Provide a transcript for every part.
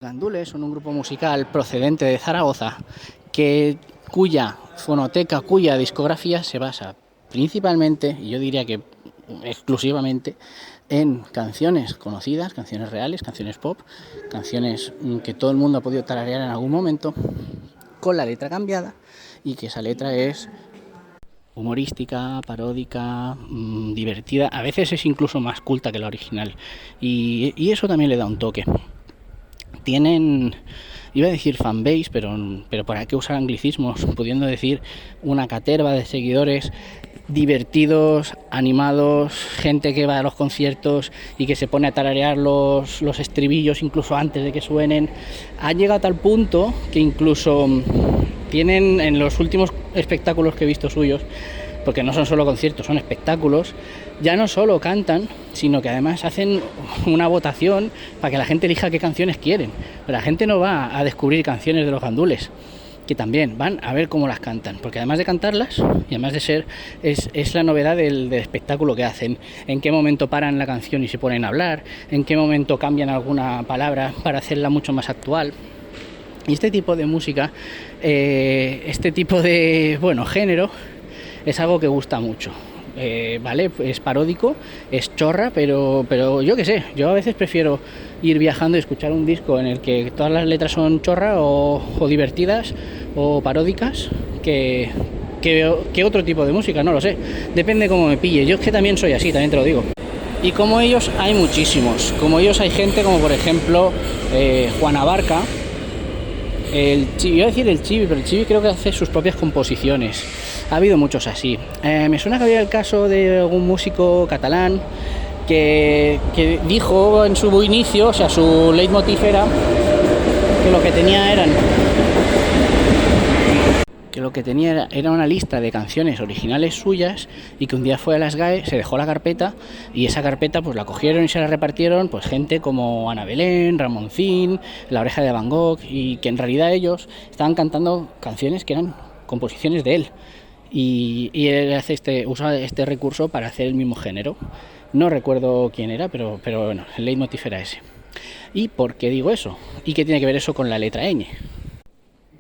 Gandules son un grupo musical procedente de Zaragoza cuya fonoteca, cuya discografía se basa principalmente, y yo diría que exclusivamente, en canciones conocidas, canciones reales, canciones pop, canciones que todo el mundo ha podido tararear en algún momento, con la letra cambiada, y que esa letra es humorística, paródica, divertida, a veces es incluso más culta que la original, y eso también le da un toque. Tienen, iba a decir fanbase, pero ¿para qué usar anglicismos? Pudiendo decir una caterva de seguidores divertidos, animados, gente que va a los conciertos y que se pone a tararear los estribillos incluso antes de que suenen. Ha llegado a tal punto que incluso tienen, en los últimos espectáculos que he visto suyos, porque no son solo conciertos, son espectáculos, ya no solo cantan, sino que además hacen una votación para que la gente elija qué canciones quieren. Pero la gente no va a descubrir canciones de los Gandules, que también van a ver cómo las cantan, porque además de cantarlas, y además de ser, es la novedad del espectáculo que hacen, en qué momento paran la canción y se ponen a hablar, en qué momento cambian alguna palabra para hacerla mucho más actual. Y este tipo de música, este tipo de, género, es algo que gusta mucho. Vale, es paródico, es chorra, pero yo qué sé, yo a veces prefiero ir viajando y escuchar un disco en el que todas las letras son chorra o divertidas o paródicas que otro tipo de música, no lo sé, depende cómo me pille. Yo es que también soy así, también te lo digo. Y como ellos hay muchísimos, como ellos hay gente como por ejemplo Juan Abarca, iba a decir el Chibi, pero el Chibi creo que hace sus propias composiciones. Ha habido muchos así. Me suena que había el caso de algún músico catalán que dijo en su inicio, o sea, su leitmotiv era que lo que tenía era una lista de canciones originales suyas, y que un día fue a las GAE, se dejó la carpeta, y esa carpeta pues la cogieron y se la repartieron pues gente como Ana Belén, Ramoncín, La Oreja de Van Gogh, y que en realidad ellos estaban cantando canciones que eran composiciones de él, y él usa este recurso para hacer el mismo género. No recuerdo quién era, pero bueno, el leitmotiv era ese. ¿Y por qué digo eso? ¿Y qué tiene que ver eso con la letra ñ?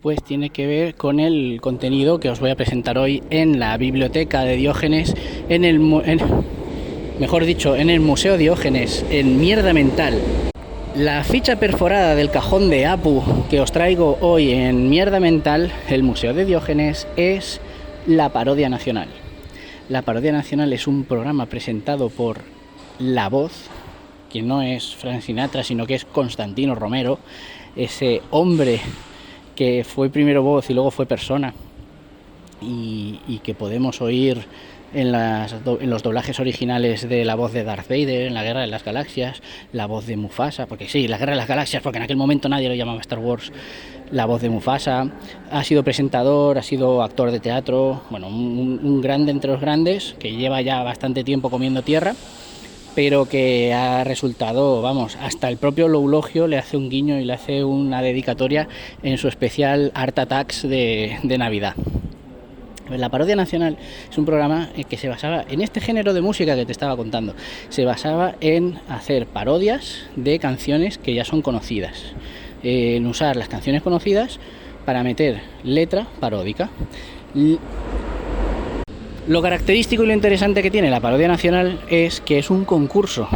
Pues tiene que ver con el contenido que os voy a presentar hoy en la biblioteca de Diógenes, en el Museo Diógenes, en Mierda Mental. La ficha perforada del cajón de Apu que os traigo hoy en Mierda Mental, el Museo de Diógenes, es La Parodia Nacional. La Parodia Nacional es un programa presentado por La Voz, que no es Frank Sinatra, sino que es Constantino Romero, ese hombre que fue primero voz y luego fue persona, y que podemos oír en los doblajes originales de la voz de Darth Vader en la Guerra de las Galaxias, la voz de Mufasa, porque sí, la Guerra de las Galaxias, porque en aquel momento nadie lo llamaba Star Wars, la voz de Mufasa. Ha sido presentador, ha sido actor de teatro, bueno, un grande entre los grandes, que lleva ya bastante tiempo comiendo tierra, pero que ha resultado, hasta el propio Loulogio le hace un guiño y le hace una dedicatoria en su especial Art Attacks de Navidad. La Parodia Nacional es un programa que se basaba en este género de música que te estaba contando. Se basaba en hacer parodias de canciones que ya son conocidas, en usar las canciones conocidas para meter letra paródica. Lo característico y lo interesante que tiene la Parodia Nacional es que es un concurso.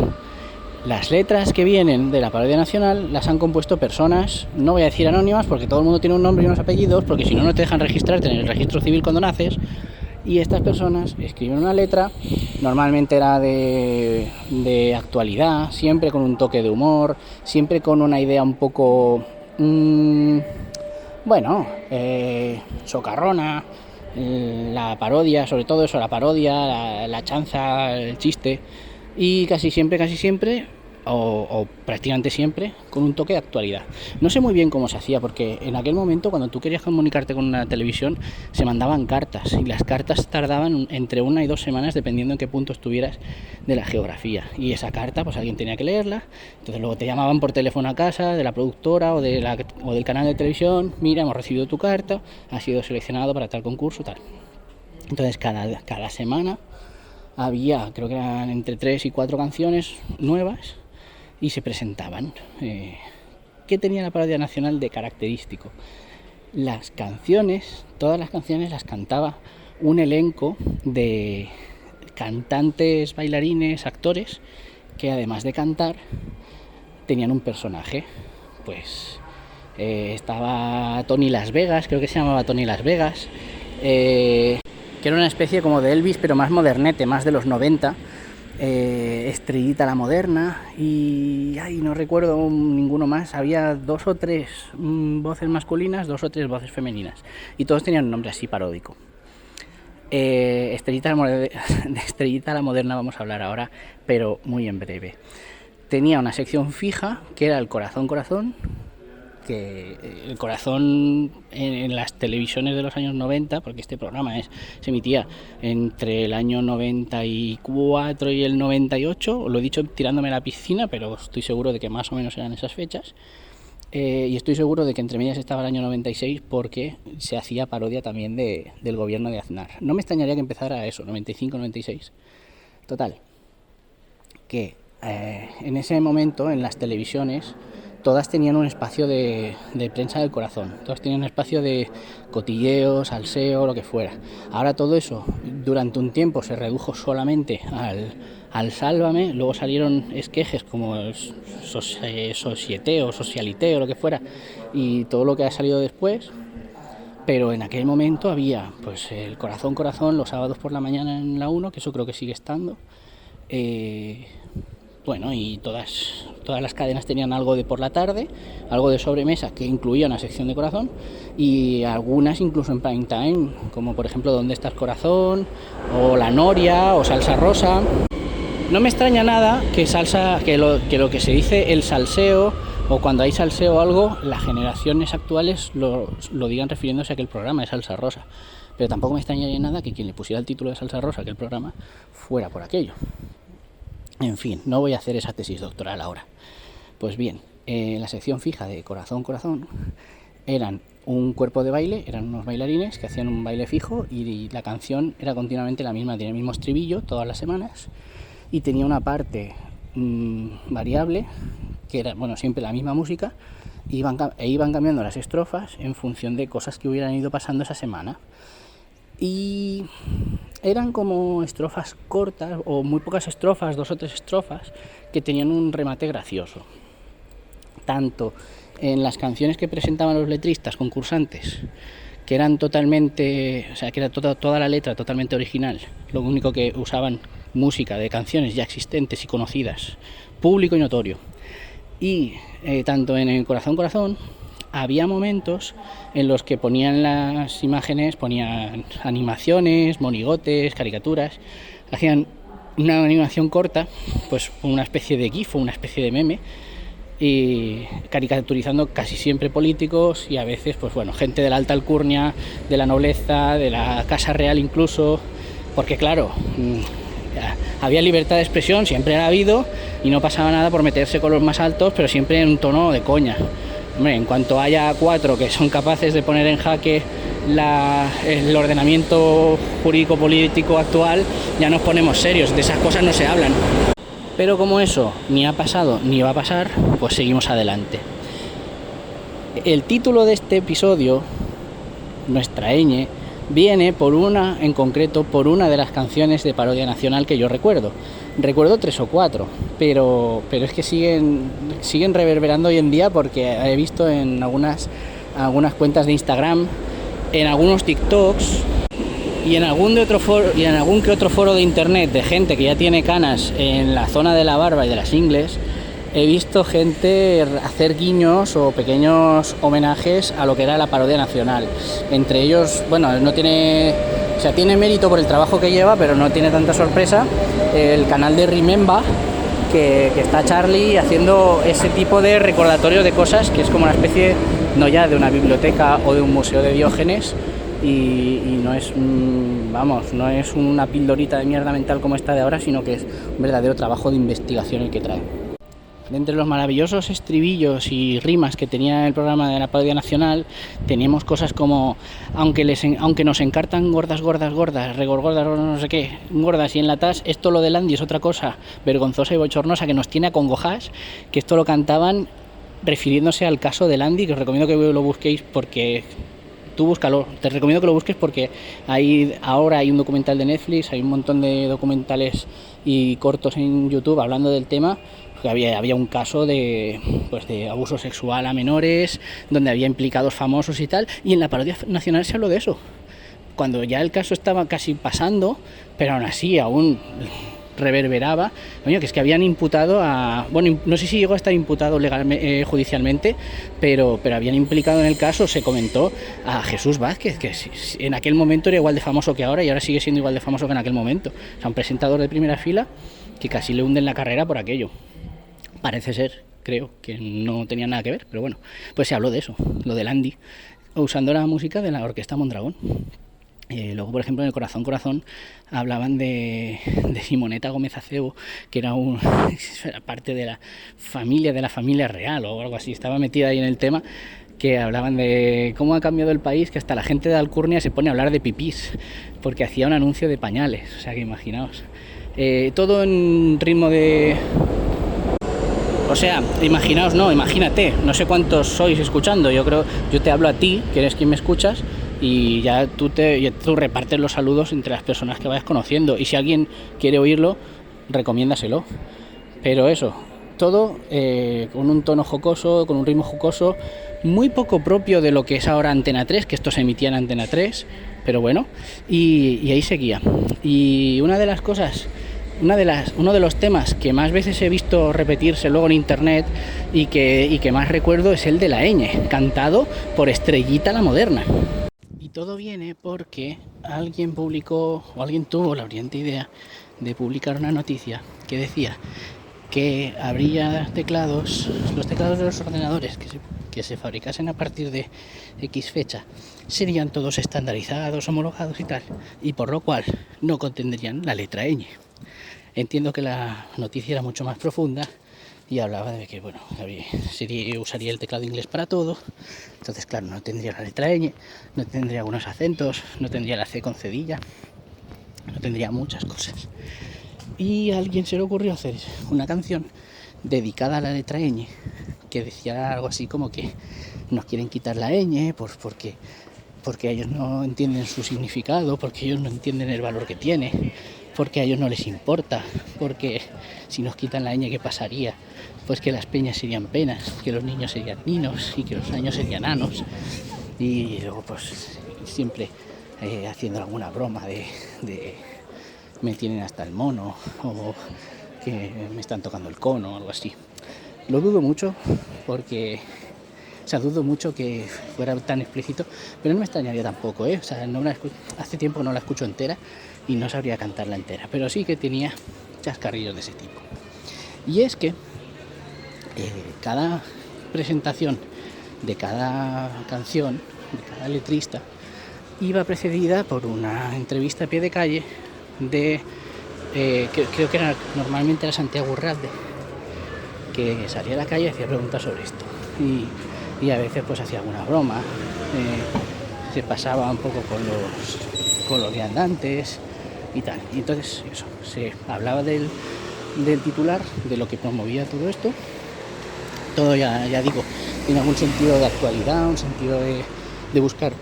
Las letras que vienen de la Parodia Nacional las han compuesto personas, no voy a decir anónimas, porque todo el mundo tiene un nombre y unos apellidos, porque si no, no te dejan registrarte en el registro civil cuando naces. Y estas personas escriben una letra, normalmente era de actualidad, siempre con un toque de humor, siempre con una idea un poco, socarrona. La parodia, sobre todo eso, la parodia, la chanza, el chiste, y casi siempre, o prácticamente siempre, con un toque de actualidad. No sé muy bien cómo se hacía, porque en aquel momento, cuando tú querías comunicarte con una televisión, se mandaban cartas, y las cartas tardaban entre 1 y 2 semanas, dependiendo en qué punto estuvieras de la geografía, y esa carta pues alguien tenía que leerla. Entonces luego te llamaban por teléfono a casa de la productora o del canal de televisión: mira, hemos recibido tu carta, has sido seleccionado para tal concurso, tal. Entonces cada semana había, creo que eran entre 3 y 4 canciones nuevas, y se presentaban. ¿Qué tenía la parodia nacional de característico? Las canciones, todas las canciones las cantaba un elenco de cantantes, bailarines, actores, que además de cantar tenían un personaje. Pues estaba Tony Las Vegas, creo que se llamaba Tony Las Vegas, que era una especie como de Elvis, pero más modernete, más de los 90. Estrellita la Moderna y no recuerdo ninguno más. Había 2 o 3 voces masculinas, 2 o 3 voces femeninas y todos tenían un nombre así paródico. De Estrellita la Moderna vamos a hablar ahora, pero muy en breve. Tenía una sección fija que era el Corazón Corazón, que el corazón en las televisiones de los años 90, porque este programa se emitía entre el año 94 y el 98, lo he dicho tirándome a la piscina, pero estoy seguro de que más o menos eran esas fechas, y estoy seguro de que entre medias estaba el año 96 porque se hacía parodia también del gobierno de Aznar. No me extrañaría que empezara eso, 95, 96. Total, que en ese momento en las televisiones todas tenían un espacio de prensa del corazón, todas tenían un espacio de cotilleo, salseo, lo que fuera. Ahora todo eso durante un tiempo se redujo solamente al Sálvame, luego salieron esquejes como el Société o Socialité o lo que fuera, y todo lo que ha salido después. Pero en aquel momento había pues el Corazón Corazón los sábados por la mañana en la 1, que eso creo que sigue estando. Bueno, y todas las cadenas tenían algo de por la tarde, algo de sobremesa que incluía una sección de corazón, y algunas incluso en prime time, como por ejemplo ¿Dónde estás corazón? O La Noria o Salsa Rosa. No me extraña nada que lo que se dice el salseo, o cuando hay salseo o algo, las generaciones actuales lo digan refiriéndose a que el programa es Salsa Rosa. Pero tampoco me extrañaría nada que quien le pusiera el título de Salsa Rosa a aquel programa fuera por aquello. En fin, no voy a hacer esa tesis doctoral ahora. Pues bien, la sección fija de Corazón Corazón eran un cuerpo de baile, eran unos bailarines que hacían un baile fijo y la canción era continuamente la misma, tenía el mismo estribillo todas las semanas y tenía una parte variable que era, bueno, siempre la misma música, iban cambiando las estrofas en función de cosas que hubieran ido pasando esa semana. Y eran como estrofas cortas o muy pocas estrofas, 2 o 3 estrofas que tenían un remate gracioso, tanto en las canciones que presentaban los letristas concursantes, que eran totalmente, o sea, que era toda la letra totalmente original, lo único que usaban música de canciones ya existentes y conocidas, público y notorio. Y tanto en el Corazón Corazón había momentos en los que ponían las imágenes, ponían animaciones, monigotes, caricaturas, hacían una animación corta, pues una especie de gif o una especie de meme, y caricaturizando casi siempre políticos y a veces, pues bueno, gente de la alta alcurnia, de la nobleza, de la casa real incluso, porque claro, había libertad de expresión, siempre ha habido, y no pasaba nada por meterse con los más altos, pero siempre en un tono de coña. Hombre, en cuanto haya 4 que son capaces de poner en jaque el ordenamiento jurídico-político actual, ya nos ponemos serios, de esas cosas no se hablan. Pero como eso ni ha pasado ni va a pasar, pues seguimos adelante. El título de este episodio, Nuestra Ñ, viene en concreto por una de las canciones de parodia nacional que yo recuerdo. Recuerdo 3 o 4, pero es que siguen reverberando hoy en día, porque he visto en algunas cuentas de Instagram, en algunos TikToks y en algún que otro foro de internet de gente que ya tiene canas en la zona de la barba y de las ingles. He visto gente hacer guiños o pequeños homenajes a lo que era la parodia nacional. Entre ellos, bueno, tiene mérito por el trabajo que lleva, pero no tiene tanta sorpresa el canal de Remember, que está Charlie haciendo ese tipo de recordatorio de cosas, que es como una especie, no ya de una biblioteca o de un museo de Diógenes, y no es no es una pildorita de mierda mental como esta de ahora, sino que es un verdadero trabajo de investigación el que trae. De entre los maravillosos estribillos y rimas que tenía el programa de la parodia nacional, teníamos cosas como aunque nos encartan gordas, regorgordas, no sé qué, gordas y enlatadas, esto lo del Andy es otra cosa vergonzosa y bochornosa que nos tiene acongojadas, que esto lo cantaban refiriéndose al caso de Landi, que os recomiendo que lo busquéis porque... Tú búscalo, te recomiendo que lo busques porque ahora hay un documental de Netflix, hay un montón de documentales y cortos en YouTube hablando del tema. Había un caso de abuso sexual a menores, donde había implicados famosos y tal, y en la parodia nacional se habló de eso. Cuando ya el caso estaba casi pasando, pero aún así aún reverberaba, que es que habían imputado a... Bueno, no sé si llegó a estar imputado legalmente, judicialmente, pero habían implicado en el caso, se comentó, a Jesús Vázquez, que en aquel momento era igual de famoso que ahora y ahora sigue siendo igual de famoso que en aquel momento. O sea, un presentador de primera fila que casi le hunden la carrera por aquello. Parece ser, creo, que no tenía nada que ver, pero bueno, pues se habló de eso, lo del Andy, usando la música de la Orquesta Mondragón. Luego, por ejemplo, en el Corazón Corazón hablaban de Simoneta Gómez Acebo, que era parte de la familia real o algo así, estaba metida ahí en el tema, que hablaban de cómo ha cambiado el país, que hasta la gente de Alcurnia se pone a hablar de pipís, porque hacía un anuncio de pañales, o sea que imaginaos. Todo en ritmo de... O sea, imagínate, no sé cuántos sois escuchando, yo te hablo a ti, que eres quien me escuchas, y ya tú repartes los saludos entre las personas que vayas conociendo, y si alguien quiere oírlo, recomiéndaselo. Pero eso, todo con un tono jocoso, con un ritmo jocoso, muy poco propio de lo que es ahora Antena 3, que esto se emitía en Antena 3, pero bueno, y ahí seguía. Y uno de los temas que más veces he visto repetirse luego en internet y que más recuerdo es el de la ñ, cantado por Estrellita la Moderna. Y todo viene porque alguien publicó, o alguien tuvo la brillante idea de publicar una noticia que decía que habría los teclados de los ordenadores que se fabricasen a partir de X fecha serían todos estandarizados, homologados y tal, y por lo cual no contendrían la letra ñ. Entiendo que la noticia era mucho más profunda y hablaba de que, bueno, usaría el teclado inglés para todo. Entonces, claro, no tendría la letra ñ, no tendría algunos acentos, no tendría la C con cedilla, no tendría muchas cosas. Y a alguien se le ocurrió hacer una canción dedicada a la letra ñ, que decía algo así como que nos quieren quitar la ñ porque ellos no entienden su significado, porque ellos no entienden el valor que tiene, porque a ellos no les importa, porque si nos quitan la ñ, ¿qué pasaría? Pues que las peñas serían penas, que los niños serían ninos y que los años serían anos. Y luego pues siempre haciendo alguna broma de me tienen hasta el mono o que me están tocando el cono o algo así. Lo dudo mucho porque... O sea, dudo mucho que fuera tan explícito, pero no me extrañaría tampoco, O sea, hace tiempo no la escucho entera y no sabría cantarla entera, pero sí que tenía chascarrillos de ese tipo. Y es que cada presentación de cada canción, de cada letrista, iba precedida por una entrevista a pie de calle de, creo que normalmente era Santiago Urralde, que salía a la calle y hacía preguntas sobre esto. Y a veces pues hacía alguna broma, se pasaba un poco con los viandantes y tal. Y entonces eso, se hablaba del titular, de lo que promovía todo esto. Todo ya digo, tiene algún sentido de actualidad, un sentido de buscar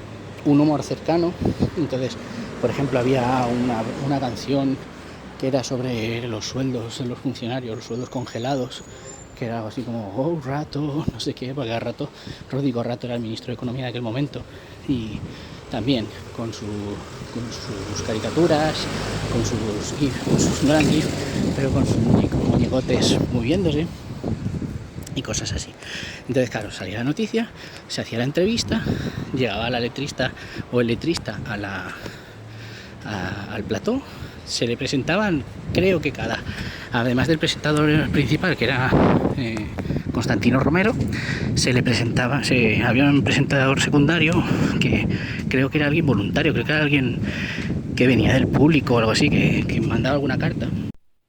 un humor cercano. Entonces, por ejemplo, había una canción que era sobre los sueldos de los funcionarios, los sueldos congelados, que era algo así como Rato, no sé qué, porque cada rato Rodrigo Rato era el ministro de Economía de aquel momento, y también con sus caricaturas, con sus no eran gif, pero con sus muñecotes moviéndose y cosas así. Entonces, claro, salía la noticia, se hacía la entrevista, llegaba la letrista o el letrista al plató, se le presentaban, creo que además del presentador principal, que era Constantino Romero, había un presentador secundario que creo que era alguien voluntario, creo que era alguien que venía del público o algo así, que mandaba alguna carta.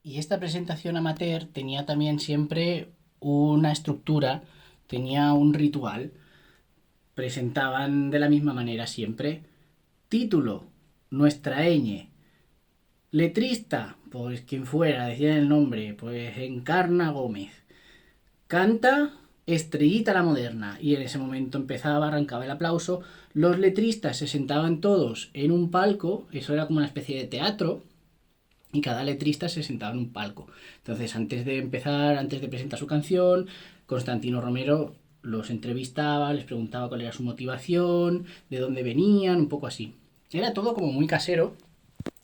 Y esta presentación amateur tenía también siempre una estructura, tenía un ritual. Presentaban de la misma manera siempre. Título, nuestra ñ. Letrista, pues quien fuera, decían el nombre, pues Encarna Gómez. Canta Estrellita la Moderna, y en ese momento empezaba, arrancaba el aplauso, los letristas se sentaban todos en un palco, eso era como una especie de teatro, y cada letrista se sentaba en un palco. Entonces, antes de empezar, antes de presentar su canción, Constantino Romero los entrevistaba, les preguntaba cuál era su motivación, de dónde venían, un poco así. Era todo como muy casero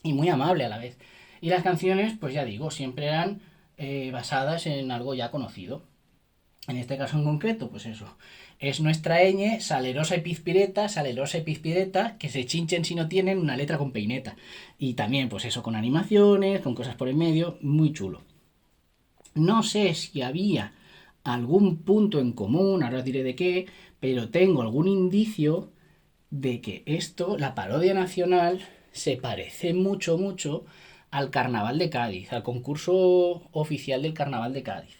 y muy amable a la vez. Y las canciones, pues ya digo, siempre eran basadas en algo ya conocido. En este caso en concreto, pues eso. Es nuestra ñ, salerosa y pizpireta, que se chinchen si no tienen una letra con peineta. Y también, pues eso, con animaciones, con cosas por el medio, muy chulo. No sé si había algún punto en común, ahora os diré de qué, pero tengo algún indicio de que esto, la parodia nacional, se parece mucho, mucho al Carnaval de Cádiz, al concurso oficial del Carnaval de Cádiz.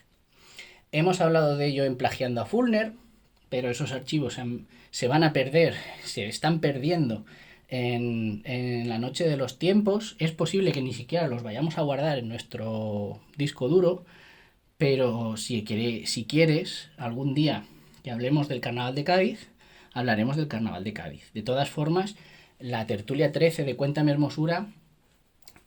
Hemos hablado de ello en Plagiando a Fulner, pero esos archivos se van a perder, se están perdiendo en la noche de los tiempos. Es posible que ni siquiera los vayamos a guardar en nuestro disco duro, pero si quieres, algún día que hablemos del Carnaval de Cádiz, hablaremos del Carnaval de Cádiz. De todas formas, la tertulia 13 de Cuéntame Hermosura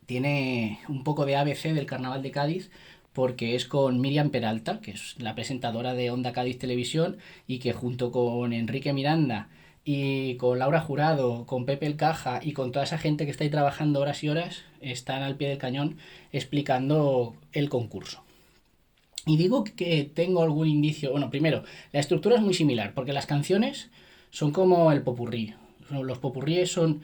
tiene un poco de ABC del Carnaval de Cádiz, porque es con Miriam Peralta, que es la presentadora de Onda Cádiz Televisión, y que junto con Enrique Miranda y con Laura Jurado, con Pepe el Caja y con toda esa gente que está ahí trabajando horas y horas, están al pie del cañón explicando el concurso. Y digo que tengo algún indicio. Bueno, primero, la estructura es muy similar, porque las canciones son como el popurrí. Los popurríes son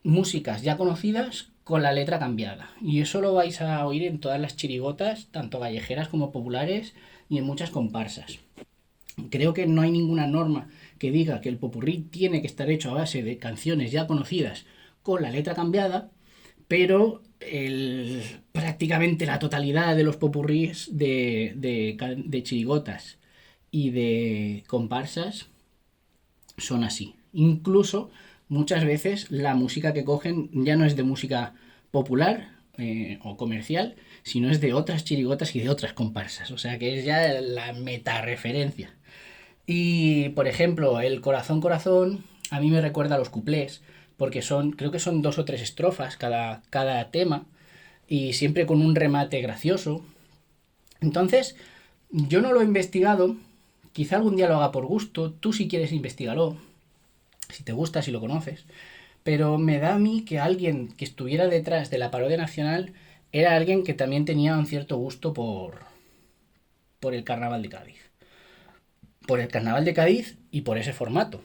músicas ya conocidas con la letra cambiada. Y eso lo vais a oír en todas las chirigotas, tanto callejeras como populares, y en muchas comparsas. Creo que no hay ninguna norma que diga que el popurrí tiene que estar hecho a base de canciones ya conocidas con la letra cambiada, pero prácticamente la totalidad de los popurrís de chirigotas y de comparsas son así. Incluso muchas veces la música que cogen ya no es de música popular o comercial, sino es de otras chirigotas y de otras comparsas. O sea que es ya la meta-referencia. Y por ejemplo, el Corazón Corazón a mí me recuerda a los cuplés, porque creo que son 2 o 3 estrofas cada tema, y siempre con un remate gracioso. Entonces, yo no lo he investigado, quizá algún día lo haga por gusto, tú si quieres investigalo, si te gusta, si lo conoces, pero me da a mí que alguien que estuviera detrás de la parodia nacional era alguien que también tenía un cierto gusto por el Carnaval de Cádiz. Por el Carnaval de Cádiz y por ese formato.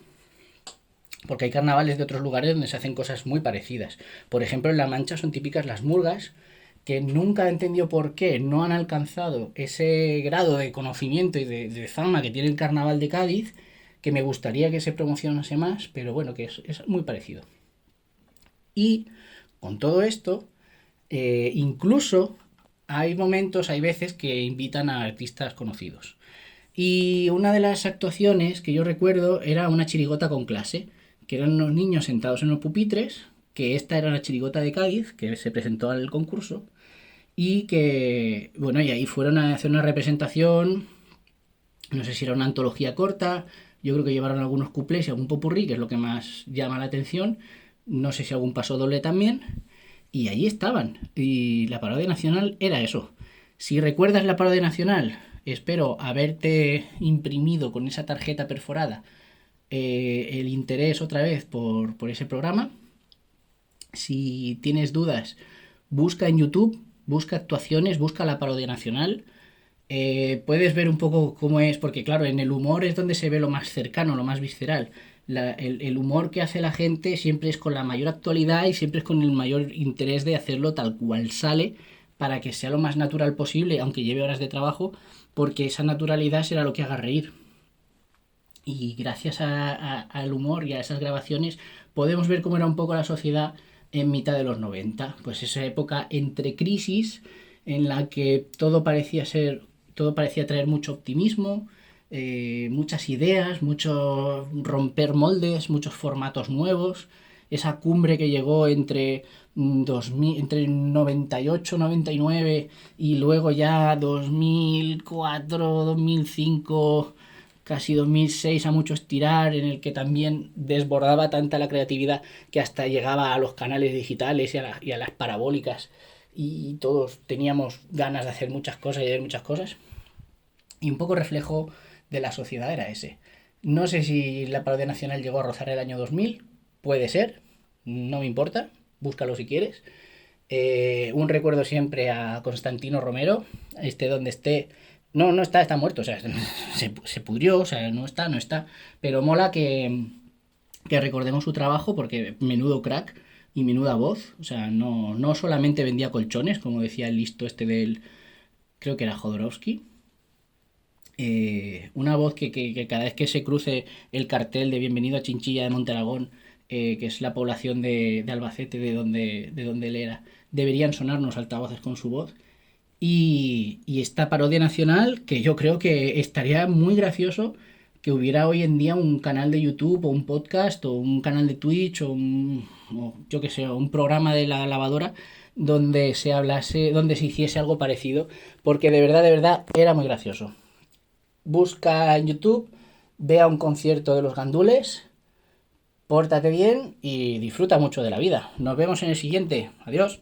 Porque hay carnavales de otros lugares donde se hacen cosas muy parecidas. Por ejemplo, en La Mancha son típicas las murgas, que nunca he entendido por qué no han alcanzado ese grado de conocimiento y de fama que tiene el Carnaval de Cádiz, que me gustaría que se promocionase más, pero bueno, que es muy parecido. Y con todo esto, incluso hay momentos, hay veces que invitan a artistas conocidos. Y una de las actuaciones que yo recuerdo era una chirigota con clase, que eran unos niños sentados en los pupitres, que esta era la chirigota de Cádiz, que se presentó al concurso, y que, bueno, y ahí fueron a hacer una representación, no sé si era una antología corta, yo creo que llevaron algunos cuplés y algún popurrí, que es lo que más llama la atención, no sé si algún paso doble también, y allí estaban, y la parodia nacional era eso. Si recuerdas la parodia nacional, espero haberte imprimido con esa tarjeta perforada el interés otra vez por ese programa. Si tienes dudas, busca en YouTube, busca actuaciones, busca la parodia nacional. Puedes ver un poco cómo es, porque claro, en el humor es donde se ve lo más cercano, lo más visceral. El humor que hace la gente siempre es con la mayor actualidad y siempre es con el mayor interés de hacerlo tal cual sale, para que sea lo más natural posible, aunque lleve horas de trabajo, porque esa naturalidad será lo que haga reír. Y gracias al humor y a esas grabaciones podemos ver cómo era un poco la sociedad en mitad de los 90. Pues esa época entre crisis en la que todo parecía traer mucho optimismo, muchas ideas, mucho romper moldes, muchos formatos nuevos, esa cumbre que llegó entre 98, 99 y luego ya 2004, 2005, casi 2006 a mucho estirar, en el que también desbordaba tanta la creatividad que hasta llegaba a los canales digitales y a las parabólicas y todos teníamos ganas de hacer muchas cosas y de ver muchas cosas. Y un poco reflejo de la sociedad era ese. No sé si la parodia nacional llegó a rozar el año 2000, puede ser, no me importa, búscalo si quieres. Un recuerdo siempre a Constantino Romero, esté donde esté. No, no está, está muerto, o sea, se pudrió, o sea, no está, no está. Pero mola que recordemos su trabajo porque menudo crack y menuda voz. O sea, no, no solamente vendía colchones, como decía el listo este del, creo que era Jodorowsky. Una voz que cada vez que se cruce el cartel de Bienvenido a Chinchilla de Monteragón, que es la población de Albacete, de donde él era, deberían sonarnos altavoces con su voz. Y esta parodia nacional, que yo creo que estaría muy gracioso que hubiera hoy en día un canal de YouTube o un podcast o un canal de Twitch o yo qué sé, un programa de la lavadora donde se hablase, donde se hiciese algo parecido, porque de verdad era muy gracioso. Busca en YouTube, vea un concierto de los gandules, pórtate bien y disfruta mucho de la vida. Nos vemos en el siguiente. Adiós.